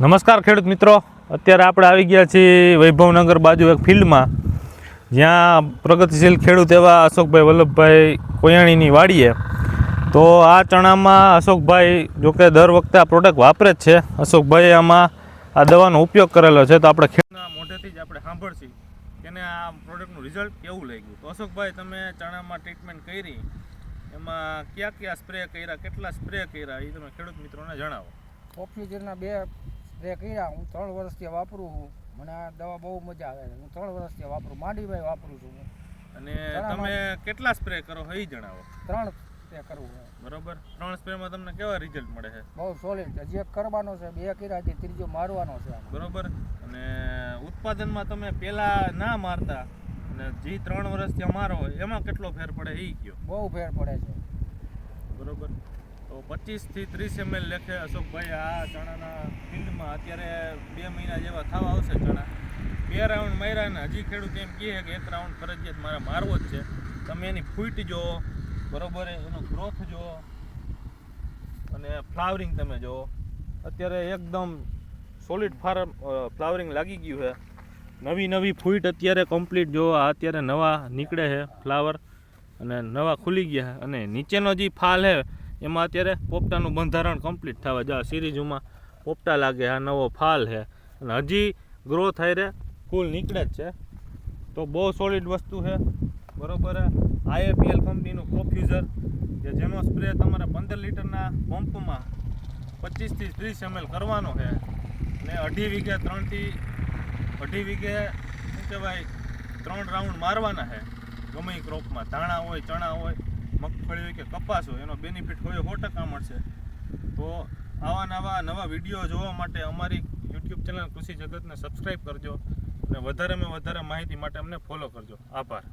નમસ્કાર ખેડૂત મિત્રો, અત્યારે આપણે આવી ગયા છીએ વૈભવનગર બાજુ એક ફિલ્ડમાં, જ્યાં પ્રગતિશીલ ખેડૂત એવા અશોકભાઈ વલ્લભભાઈ કોયાણીની વાડીએ. તો આ ચણામાં અશોકભાઈ જોકે દર વખતે આ પ્રોડક્ટ વાપરે જ છે. અશોકભાઈએ આમાં આ દવાનો ઉપયોગ કરેલો છે. તો આપણે ખેડૂતના મોઢેથી જ આપણે સાંભળશી કે એને આ પ્રોડક્ટનું રિઝલ્ટ કેવું લાગ્યું. તો અશોકભાઈ, તમે ચણામાં ટ્રીટમેન્ટ કરી, એમાં કયા કયા સ્પ્રે કર્યા, કેટલા સ્પ્રે કર્યા, એ તમે ખેડૂત મિત્રોને જણાવો. ઓક્સિજનના 2 સ્પ્રે કર્યા. હું 3 વર્ષથી વાપરું છું. મને આ દવા બહુ મજા આવે છે. હું 3 વર્ષથી વાપરું, માંડીભાઈ વાપરું છું હું. અને તમે કેટલા સ્પ્રે કરો એ જણાવો. 3 સ્પ્રે કરું બરોબર. 3 સ્પ્રેમાં તમને કેવા રિઝલ્ટ મળે છે? બહુ સોલિડ. હજી એક કરવાનો છે, 2 કર્યા છે, ત્રીજો મારવાનો છે બરોબર. અને ઉત્પાદનમાં તમે પહેલાં ના મારતા અને જે 3 વર્ષથી મારો એમાં કેટલો ફેર પડે એ કયો? બહુ ફેર પડે છે. બરોબર. તો 25 થી 30 ml લેખે અશોકભાઈ આ ચણાના ફિલ્ડમાં અત્યારે 2 મહિના જેવા થવા આવશે. ચણા 2 રાઉન્ડ માર્યા ને હજી ખેડૂત એમ કહે કે 1 રાઉન્ડ ફરજિયાત મારે મારવો જ છે. તમે એની ફૂટ જો, બરોબર, એનો ગ્રોથ જો અને ફ્લાવરિંગ તમે જો. અત્યારે એકદમ સોલિડ ફ્લાવરિંગ લાગી ગયું છે. નવી ફૂટ અત્યારે કમ્પ્લીટ જો. આ અત્યારે નવા નીકળે છે ફ્લાવર અને નવા ખુલી ગયા. અને નીચેનો જે ફાલ છે એમાં અત્યારે પોપટાનું બંધારણ કમ્પ્લીટ થવા જાય. સિરીઝમાં પોપટા લાગે. આ નવો ફાલ છે અને હજી ગ્રો થાય રે ફૂલ નીકળે જ છે. તો બહુ સોલિડ વસ્તુ છે. બરોબર. IAPL કંપનીનું પ્રોફ્યુઝર, કે જેનો સ્પ્રે તમારે 15 લીટરના પંપમાં 25 થી 30 ml કરવાનો છે. ને 2.5 વીઘે 3 થી 2.5 વીઘે શું કહેવાય 3 રાઉન્ડ મારવાના છે. ગમે એ ક્રોપમાં, ધાણા હોય, ચણા હોય, મગફળી હોય કે કપાસ હોય, એનો બેનિફિટ હોય 100% મળશે. તો આવા નવા વિડીયો જોવા માટે અમારી YouTube ચેનલ કૃષિ જગતને સબસ્ક્રાઈબ કરજો અને વધારેમાં વધારે માહિતી માટે અમને ફોલો કરજો. આભાર.